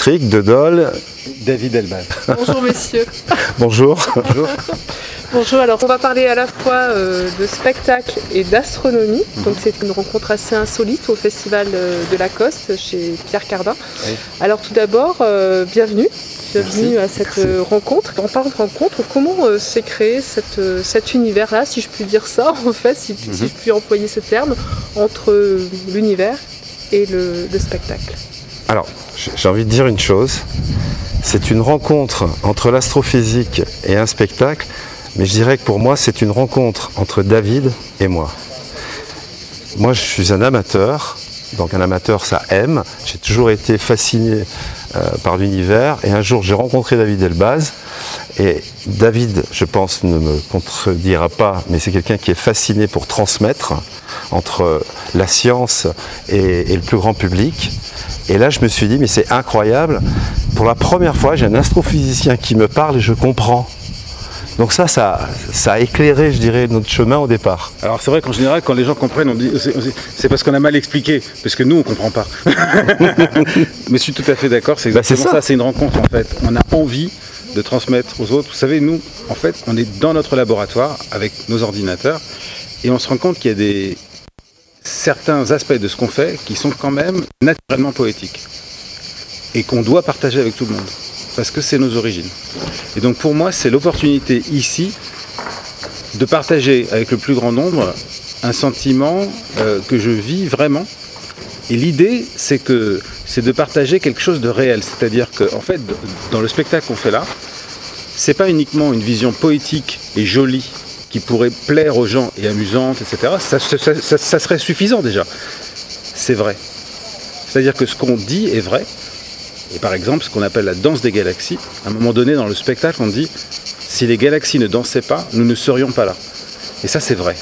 Cric, de Dole. David Elbaz. Bonjour messieurs. Bonjour. Bonjour. Bonjour, alors on va parler à la fois de spectacle et d'astronomie. Donc c'est une rencontre assez insolite au Festival de Lacoste chez Pierre Cardin. Oui. Alors tout d'abord, bienvenue. Bienvenue à cette rencontre. En parlant de rencontre, comment s'est créé cet univers-là, si je puis dire ça, en fait, si je puis employer ce terme, entre l'univers et le spectacle? Alors, j'ai envie de dire une chose. C'est une rencontre entre l'astrophysique et un spectacle, mais je dirais que pour moi, c'est une rencontre entre David et moi. Moi, je suis un amateur, donc un amateur, ça aime. J'ai toujours été fasciné par l'univers, et un jour, j'ai rencontré David Elbaz, et David, je pense, ne me contredira pas, mais c'est quelqu'un qui est fasciné pour transmettre entre la science et le plus grand public. Et là, je me suis dit, mais c'est incroyable, pour la première fois, j'ai un astrophysicien qui me parle et je comprends. Donc ça a éclairé, je dirais, notre chemin au départ. Alors c'est vrai qu'en général, quand les gens comprennent, on dit c'est parce qu'on a mal expliqué, parce que nous, on ne comprend pas. Mais je suis tout à fait d'accord, c'est exactement ça, c'est une rencontre en fait. On a envie de transmettre aux autres. Vous savez, nous, en fait, on est dans notre laboratoire avec nos ordinateurs et on se rend compte qu'il y a certains aspects de ce qu'on fait qui sont quand même naturellement poétiques et qu'on doit partager avec tout le monde, parce que c'est nos origines. Et donc pour moi, c'est l'opportunité ici de partager avec le plus grand nombre un sentiment que je vis vraiment. Et l'idée, c'est de partager quelque chose de réel. C'est-à-dire qu'en fait, dans le spectacle qu'on fait là, c'est pas uniquement une vision poétique et jolie qui pourrait plaire aux gens et amusante, etc. Ça serait suffisant déjà. C'est vrai. C'est-à-dire que ce qu'on dit est vrai. Et par exemple, ce qu'on appelle la danse des galaxies, à un moment donné dans le spectacle, on dit « si les galaxies ne dansaient pas, nous ne serions pas là ». Et ça, c'est vrai.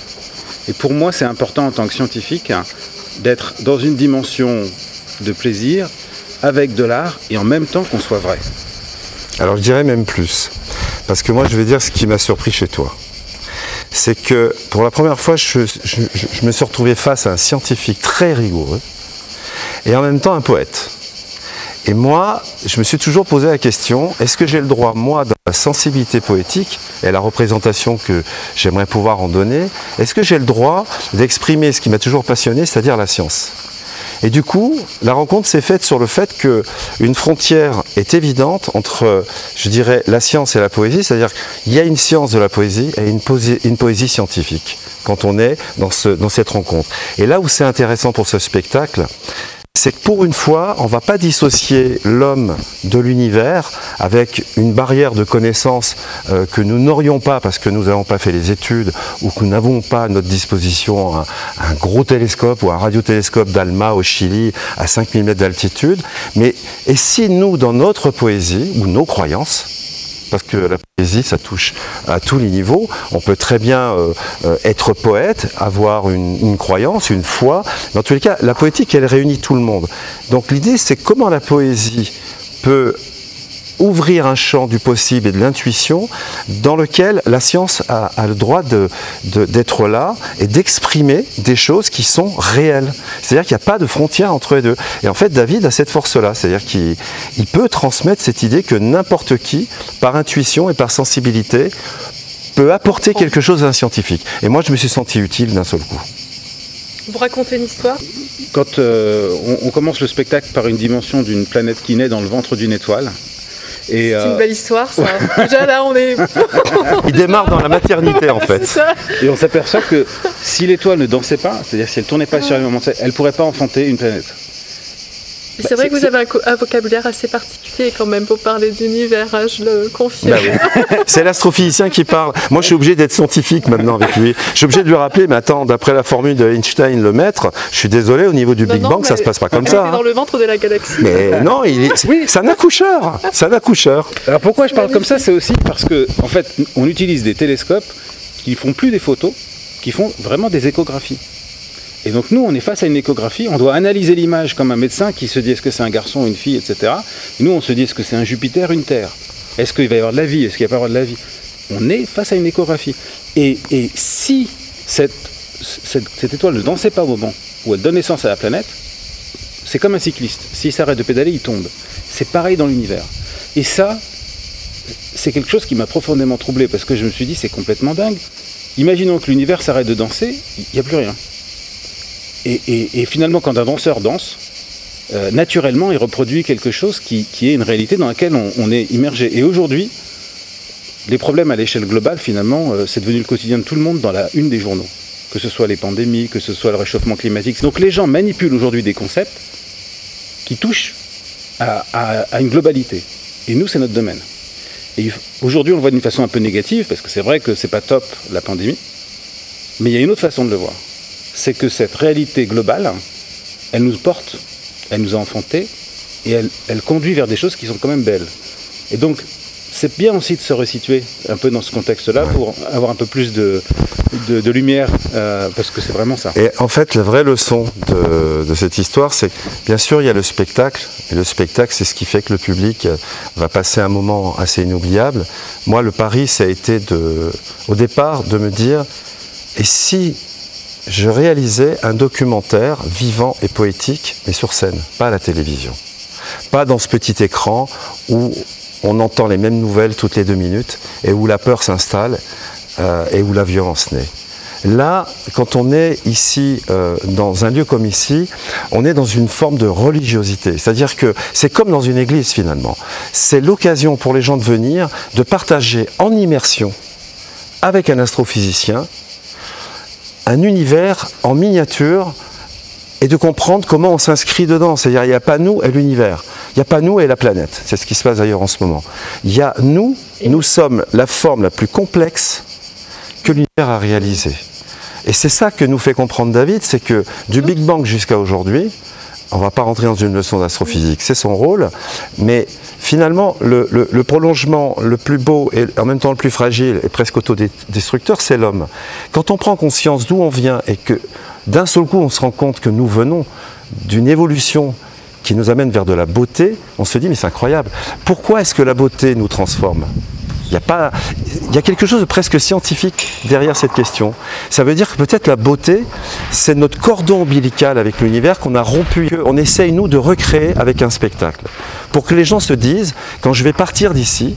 Et pour moi, c'est important en tant que scientifique d'être dans une dimension de plaisir, avec de l'art, et en même temps qu'on soit vrai. Alors je dirais même plus, parce que moi je vais dire ce qui m'a surpris chez toi. C'est que pour la première fois, je me suis retrouvé face à un scientifique très rigoureux, et en même temps un poète. Et moi, je me suis toujours posé la question, est-ce que j'ai le droit, moi, dans la sensibilité poétique et la représentation que j'aimerais pouvoir en donner, est-ce que j'ai le droit d'exprimer ce qui m'a toujours passionné, c'est-à-dire la science? Et du coup, la rencontre s'est faite sur le fait qu'une frontière est évidente entre, je dirais, la science et la poésie, c'est-à-dire qu'il y a une science de la poésie et une poésie scientifique quand on est dans cette rencontre. Et là où c'est intéressant pour ce spectacle, c'est que pour une fois, on ne va pas dissocier l'homme de l'univers avec une barrière de connaissances que nous n'aurions pas parce que nous n'avons pas fait les études ou que nous n'avons pas à notre disposition un gros télescope ou un radiotélescope d'Alma au Chili à 5000 mètres d'altitude. Mais et si nous, dans notre poésie ou nos croyances, parce que la poésie, ça touche à tous les niveaux. On peut très bien être poète, avoir une croyance, une foi. Dans tous les cas, la poétique, elle réunit tout le monde. Donc l'idée, c'est comment la poésie peut ouvrir un champ du possible et de l'intuition dans lequel la science a le droit d'être là et d'exprimer des choses qui sont réelles. C'est-à-dire qu'il n'y a pas de frontière entre les deux. Et en fait, David a cette force-là. C'est-à-dire qu'il peut transmettre cette idée que n'importe qui, par intuition et par sensibilité, peut apporter quelque chose à un scientifique. Et moi, je me suis senti utile d'un seul coup. Vous racontez une histoire? Quand on commence le spectacle par une dimension d'une planète qui naît dans le ventre d'une étoile, c'est une belle histoire, ça. Déjà là, on est... Il démarre dans la maternité, en fait. Et on s'aperçoit que si l'étoile ne dansait pas, c'est-à-dire si elle ne tournait pas sur le moment, elle ne pourrait pas enfanter une planète. C'est vrai que vous avez un vocabulaire assez particulier quand même pour parler d'univers, hein, je le confirme. Bah oui. C'est l'astrophysicien qui parle. Moi, je suis obligé d'être scientifique maintenant avec lui. Je suis obligé de lui rappeler, mais attends, d'après la formule de Einstein, le maître, je suis désolé, au niveau du Big Bang, ça se passe pas comme ça. Dans le ventre de la galaxie. Mais non, c'est un accoucheur. C'est un accoucheur. Alors pourquoi je parle comme ça? C'est aussi parce que, en fait, on utilise des télescopes qui ne font plus des photos, qui font vraiment des échographies. Et donc nous, on est face à une échographie, on doit analyser l'image comme un médecin qui se dit est-ce que c'est un garçon, une fille, etc. Et nous, on se dit est-ce que c'est un Jupiter, une Terre? Est-ce qu'il va y avoir de la vie? Est-ce qu'il va y avoir de la vie? On est face à une échographie. Et si cette étoile ne dansait pas au moment où elle donne naissance à la planète, c'est comme un cycliste. S'il s'arrête de pédaler, il tombe. c'est pareil dans l'univers. Et ça, c'est quelque chose qui m'a profondément troublé, parce que je me suis dit, c'est complètement dingue. Imaginons que l'univers s'arrête de danser, il n'y a plus rien. Et finalement, quand un danseur danse, naturellement, il reproduit quelque chose qui est une réalité dans laquelle on est immergé. Et aujourd'hui, les problèmes à l'échelle globale, finalement, c'est devenu le quotidien de tout le monde dans la une des journaux. Que ce soit les pandémies, que ce soit le réchauffement climatique. Donc les gens manipulent aujourd'hui des concepts qui touchent à une globalité. Et nous, c'est notre domaine. Et aujourd'hui, on le voit d'une façon un peu négative, parce que c'est vrai que c'est pas top, la pandémie. Mais il y a une autre façon de le voir. C'est que cette réalité globale, elle nous porte, elle nous a enfantés, et elle conduit vers des choses qui sont quand même belles. Et donc, c'est bien aussi de se resituer un peu dans ce contexte-là pour avoir un peu plus de lumière, parce que c'est vraiment ça. Et en fait, la vraie leçon de cette histoire, c'est que bien sûr, il y a le spectacle, et le spectacle, c'est ce qui fait que le public va passer un moment assez inoubliable. Moi, le pari, ça a été au départ de me dire, et si je réalisais un documentaire vivant et poétique, mais sur scène, pas à la télévision, pas dans ce petit écran où on entend les mêmes nouvelles toutes les 2 minutes et où la peur s'installe et où la violence naît. Là, quand on est ici, dans un lieu comme ici, on est dans une forme de religiosité. C'est-à-dire que c'est comme dans une église finalement. C'est l'occasion pour les gens de venir, de partager en immersion avec un astrophysicien un univers en miniature et de comprendre comment on s'inscrit dedans. C'est-à-dire, il n'y a pas nous et l'univers. Il n'y a pas nous et la planète. C'est ce qui se passe d'ailleurs en ce moment. Il y a nous sommes la forme la plus complexe que l'univers a réalisée. Et c'est ça que nous fait comprendre David, c'est que du Big Bang jusqu'à aujourd'hui, on ne va pas rentrer dans une leçon d'astrophysique, c'est son rôle, mais finalement, le prolongement le plus beau et en même temps le plus fragile et presque autodestructeur, c'est l'homme. Quand on prend conscience d'où on vient et que d'un seul coup on se rend compte que nous venons d'une évolution qui nous amène vers de la beauté, on se dit mais c'est incroyable. Pourquoi est-ce que la beauté nous transforme ? Il y a quelque chose de presque scientifique derrière cette question. Ça veut dire que peut-être la beauté, c'est notre cordon ombilical avec l'univers qu'on a rompu. On essaye, nous, de recréer avec un spectacle. Pour que les gens se disent, quand je vais partir d'ici,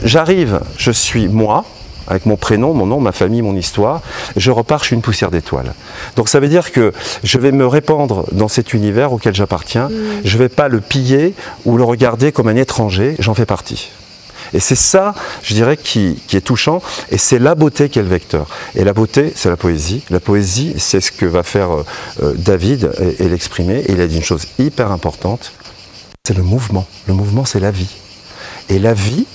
j'arrive, je suis moi, avec mon prénom, mon nom, ma famille, mon histoire, je repars, je suis une poussière d'étoiles. Donc ça veut dire que je vais me répandre dans cet univers auquel j'appartiens, je ne vais pas le piller ou le regarder comme un étranger, j'en fais partie. Et c'est ça, je dirais, qui est touchant, et c'est la beauté qui est le vecteur. Et la beauté, c'est la poésie. La poésie, c'est ce que va faire David et l'exprimer. Et il a dit une chose hyper importante, c'est le mouvement. Le mouvement, c'est la vie. Et la vie,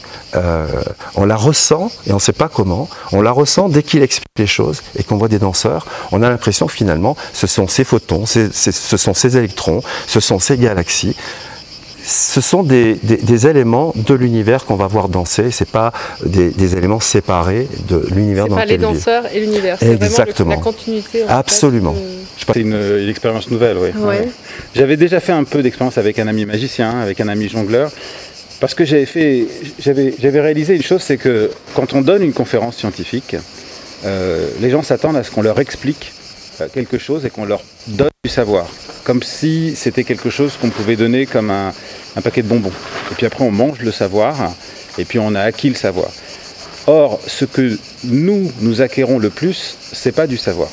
on la ressent, et on ne sait pas comment, on la ressent dès qu'il explique les choses, et qu'on voit des danseurs, on a l'impression que finalement, ce sont ces photons, ce sont ces électrons, ce sont ces galaxies. Ce sont des éléments de l'univers qu'on va voir danser, ce n'est pas des éléments séparés de l'univers dans lequel il vit. C'est pas les danseurs et l'univers, c'est vraiment la continuité. Absolument. C'est une expérience nouvelle, oui. Ouais. J'avais déjà fait un peu d'expérience avec un ami magicien, avec un ami jongleur, parce que j'avais réalisé une chose, c'est que quand on donne une conférence scientifique, les gens s'attendent à ce qu'on leur explique quelque chose et qu'on leur donne du savoir, comme si c'était quelque chose qu'on pouvait donner comme un paquet de bonbons. Et puis après on mange le savoir, et puis on a acquis le savoir. Or, ce que nous acquérons le plus, c'est pas du savoir.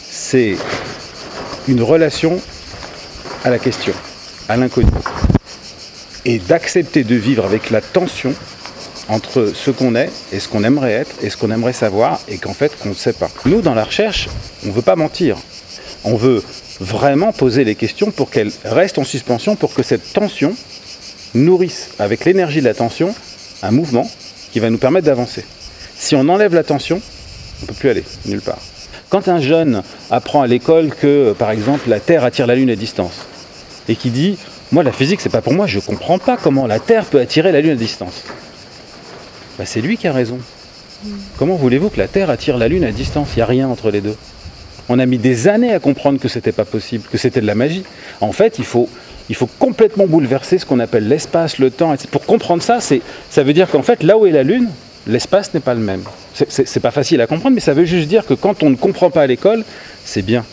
C'est une relation à la question, à l'inconnu. Et d'accepter de vivre avec la tension entre ce qu'on est et ce qu'on aimerait être et ce qu'on aimerait savoir et qu'en fait qu'on ne sait pas. Nous, dans la recherche, on ne veut pas mentir. On veut vraiment poser les questions pour qu'elles restent en suspension, pour que cette tension nourrisse, avec l'énergie de la tension, un mouvement qui va nous permettre d'avancer. Si on enlève la tension, on ne peut plus aller nulle part. Quand un jeune apprend à l'école que, par exemple, la Terre attire la Lune à distance, et qui dit « Moi, la physique, c'est pas pour moi, je ne comprends pas comment la Terre peut attirer la Lune à distance », bah, c'est lui qui a raison. Comment voulez-vous que la Terre attire la Lune à distance ? Il n'y a rien entre les deux. On a mis des années à comprendre que c'était pas possible, que c'était de la magie. En fait, il faut complètement bouleverser ce qu'on appelle l'espace, le temps. Pour comprendre ça, ça veut dire qu'en fait, là où est la Lune, l'espace n'est pas le même. C'est pas facile à comprendre, mais ça veut juste dire que quand on ne comprend pas à l'école, c'est bien.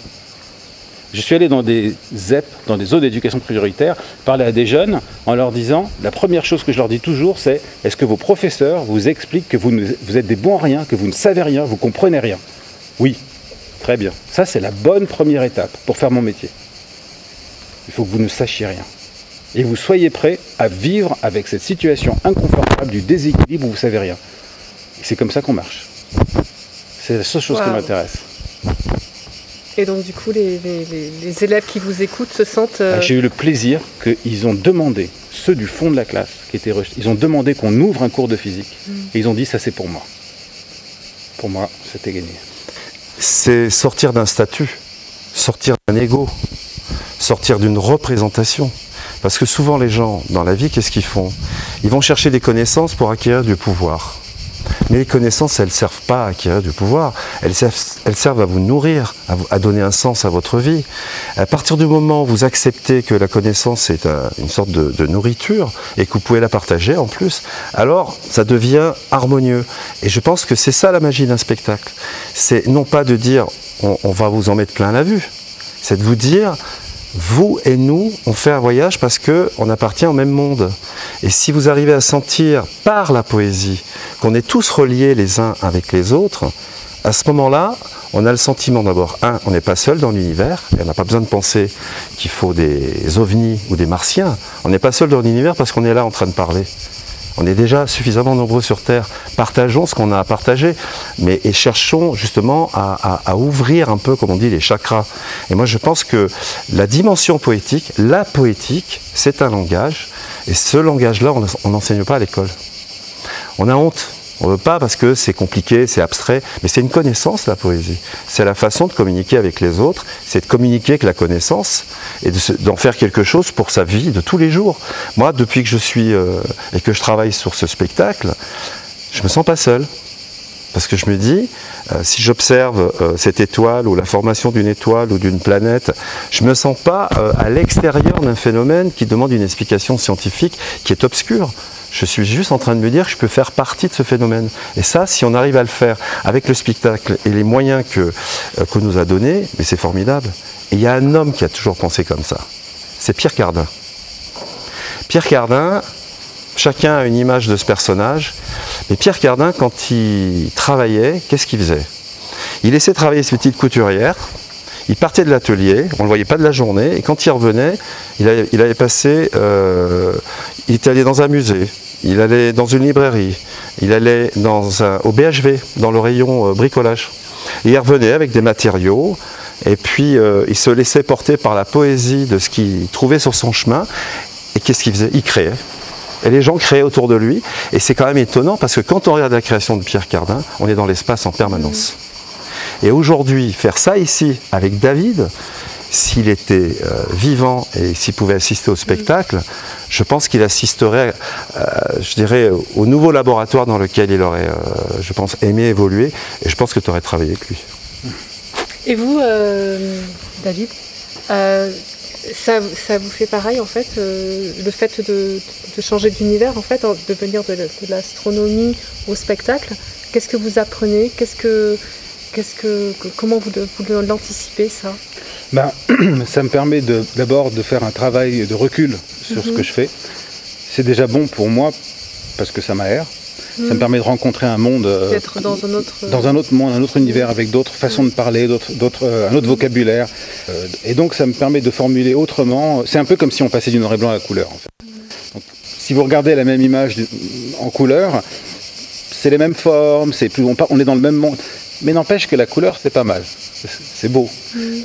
Je suis allé dans des ZEP, dans des zones d'éducation prioritaire, parler à des jeunes en leur disant, la première chose que je leur dis toujours, c'est est-ce que vos professeurs vous expliquent que vous êtes des bons à rien, que vous ne savez rien, vous ne comprenez rien? Oui, très bien. Ça, c'est la bonne première étape pour faire mon métier. Il faut que vous ne sachiez rien. Et vous soyez prêts à vivre avec cette situation inconfortable du déséquilibre où vous ne savez rien. Et c'est comme ça qu'on marche. C'est la seule chose qui m'intéresse. Et donc du coup, les élèves qui vous écoutent se sentent... J'ai eu le plaisir qu'ils ont demandé, ceux du fond de la classe qui étaient rejetés, ils ont demandé qu'on ouvre un cours de physique. Et ils ont dit, ça c'est pour moi. Pour moi, c'était gagné. C'est sortir d'un statut, sortir d'un ego, sortir d'une représentation. Parce que souvent les gens, dans la vie, qu'est-ce qu'ils font? Ils vont chercher des connaissances pour acquérir du pouvoir. Mais les connaissances, elles ne servent pas à acquérir du pouvoir, elles servent à vous nourrir, à donner un sens à votre vie. À partir du moment où vous acceptez que la connaissance est une sorte de nourriture et que vous pouvez la partager en plus, alors ça devient harmonieux. Et je pense que c'est ça la magie d'un spectacle. C'est non pas de dire on va vous en mettre plein la vue, c'est de vous dire vous et nous, on fait un voyage parce qu'on appartient au même monde. Et si vous arrivez à sentir par la poésie qu'on est tous reliés les uns avec les autres, à ce moment-là, on a le sentiment d'abord, on n'est pas seul dans l'univers, et on n'a pas besoin de penser qu'il faut des ovnis ou des martiens. On n'est pas seul dans l'univers parce qu'on est là en train de parler. On est déjà suffisamment nombreux sur Terre. Partageons ce qu'on a à partager, et cherchons justement à ouvrir un peu, comme on dit, les chakras. Et moi, je pense que la dimension poétique, la poétique, c'est un langage. Et ce langage-là, on n'enseigne pas à l'école. On a honte. On ne veut pas parce que c'est compliqué, c'est abstrait, mais c'est une connaissance, la poésie. C'est la façon de communiquer avec les autres, c'est de communiquer avec la connaissance et d'en faire quelque chose pour sa vie de tous les jours. Moi, depuis que je suis et que je travaille sur ce spectacle, je me sens pas seul. Parce que je me dis, si j'observe cette étoile ou la formation d'une étoile ou d'une planète, je ne me sens pas à l'extérieur d'un phénomène qui demande une explication scientifique qui est obscure. Je suis juste en train de me dire que je peux faire partie de ce phénomène. Et ça, si on arrive à le faire avec le spectacle et les moyens qu'on nous a donnés, mais c'est formidable. Et il y a un homme qui a toujours pensé comme ça. C'est Pierre Cardin. Pierre Cardin, chacun a une image de ce personnage. Mais Pierre Cardin, quand il travaillait, qu'est-ce qu'il faisait? Il laissait travailler ses petites couturières. Il partait de l'atelier, on ne le voyait pas de la journée, et quand il revenait, il était allé dans un musée, il allait dans une librairie, il allait au BHV, dans le rayon bricolage. Et il revenait avec des matériaux, et puis il se laissait porter par la poésie de ce qu'il trouvait sur son chemin, et qu'est-ce qu'il faisait? Il créait. Et les gens créaient autour de lui, et c'est quand même étonnant, parce que quand on regarde la création de Pierre Cardin, on est dans l'espace en permanence. Et aujourd'hui, faire ça ici, avec David, s'il était vivant et s'il pouvait assister au spectacle, je pense qu'il assisterait, je dirais, au nouveau laboratoire dans lequel il aurait, je pense, aimé évoluer. Et je pense que tu aurais travaillé avec lui. Et vous, David, ça vous fait pareil, en fait, le fait de changer d'univers, en fait, de venir de l'astronomie au spectacle? Qu'est-ce que vous apprenez? Comment vous l'anticipez, ça? Ça me permet d'abord de faire un travail de recul sur ce que je fais. C'est déjà bon pour moi, parce que ça m'aère. Ça me permet de rencontrer un monde, d'être dans un autre monde, un autre univers, avec d'autres façons de parler, un autre vocabulaire. Et donc ça me permet de formuler autrement. C'est un peu comme si on passait du noir et blanc à la couleur, en fait. Donc, si vous regardez la même image en couleur, c'est les mêmes formes, on est dans le même monde. Mais n'empêche que la couleur, c'est pas mal. C'est beau.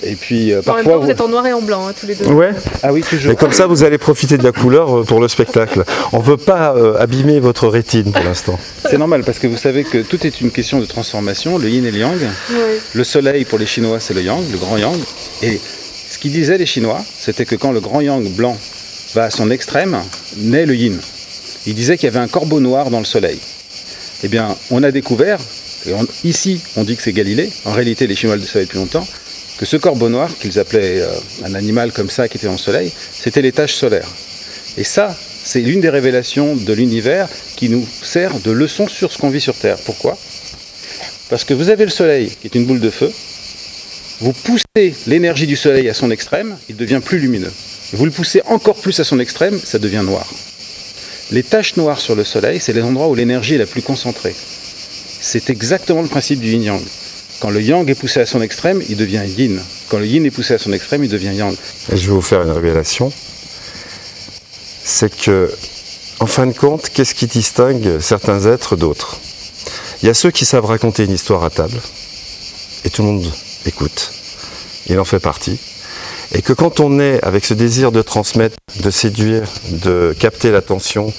Et puis parfois... En même temps, vous êtes en noir et en blanc, hein, tous les deux. Ouais. Ah oui, toujours. Et comme ça, vous allez profiter de la couleur pour le spectacle. On ne veut pas abîmer votre rétine pour l'instant. C'est normal, parce que vous savez que tout est une question de transformation, le yin et le yang. Ouais. Le soleil, pour les Chinois, c'est le yang, le grand yang. Et ce qu'ils disaient, les Chinois, c'était que quand le grand yang blanc va à son extrême, naît le yin. Ils disaient qu'il y avait un corbeau noir dans le soleil. Eh bien, on a découvert... Ici, on dit que c'est Galilée. En réalité, les Chinois le savaient depuis longtemps, que ce corbeau noir, qu'ils appelaient un animal comme ça qui était dans le soleil, c'était les taches solaires. Et ça, c'est l'une des révélations de l'univers qui nous sert de leçon sur ce qu'on vit sur Terre. Pourquoi? Parce que vous avez le soleil, qui est une boule de feu, vous poussez l'énergie du soleil à son extrême, il devient plus lumineux. Vous le poussez encore plus à son extrême, ça devient noir. Les taches noires sur le soleil, c'est les endroits où l'énergie est la plus concentrée. C'est exactement le principe du yin-yang. Quand le yang est poussé à son extrême, il devient yin. Quand le yin est poussé à son extrême, il devient yang. Et je vais vous faire une révélation. C'est que, en fin de compte, qu'est-ce qui distingue certains êtres d'autres? Il y a ceux qui savent raconter une histoire à table, et tout le monde écoute. Il en fait partie. Et que quand on est avec ce désir de transmettre, de séduire, de capter l'attention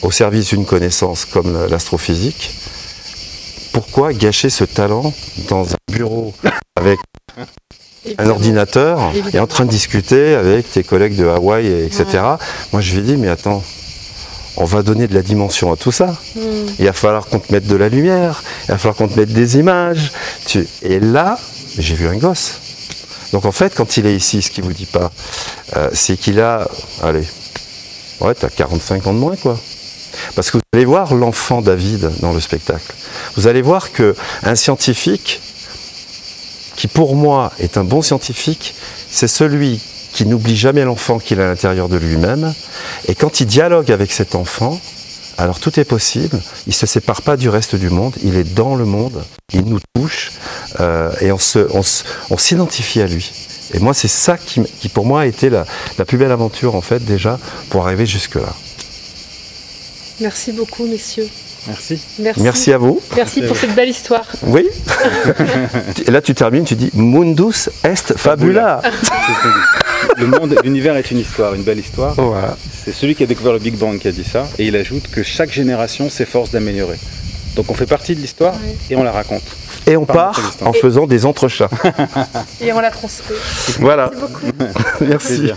au service d'une connaissance comme l'astrophysique, pourquoi gâcher ce talent dans un bureau avec un ordinateur et en train de discuter avec tes collègues de Hawaï, etc. Ouais. Moi je lui ai dit, mais attends, on va donner de la dimension à tout ça. Il va falloir qu'on te mette de la lumière, il va falloir qu'on te mette des images. Et là, j'ai vu un gosse. Donc en fait, quand il est ici, ce qu'il ne vous dit pas, c'est qu'il a, allez, ouais, t'as 45 ans de moins, quoi. Parce que vous allez voir l'enfant David dans le spectacle. Vous allez voir qu'un scientifique, qui pour moi est un bon scientifique, c'est celui qui n'oublie jamais l'enfant qu'il a à l'intérieur de lui-même. Et quand il dialogue avec cet enfant, alors tout est possible, il ne se sépare pas du reste du monde, il est dans le monde, il nous touche et on s'identifie à lui. Et moi c'est ça qui pour moi a été la plus belle aventure en fait déjà pour arriver jusque-là. Merci beaucoup messieurs. Merci. Merci à vous. Merci pour cette belle histoire. Oui. Et là tu termines, tu dis Mundus est fabula. Le monde, l'univers est une histoire, une belle histoire. Voilà. C'est celui qui a découvert le Big Bang qui a dit ça. Et il ajoute que chaque génération s'efforce d'améliorer. Donc on fait partie de l'histoire et on la raconte. Et on part en faisant des entrechats. Et on la transmet. Voilà. Merci beaucoup. Merci.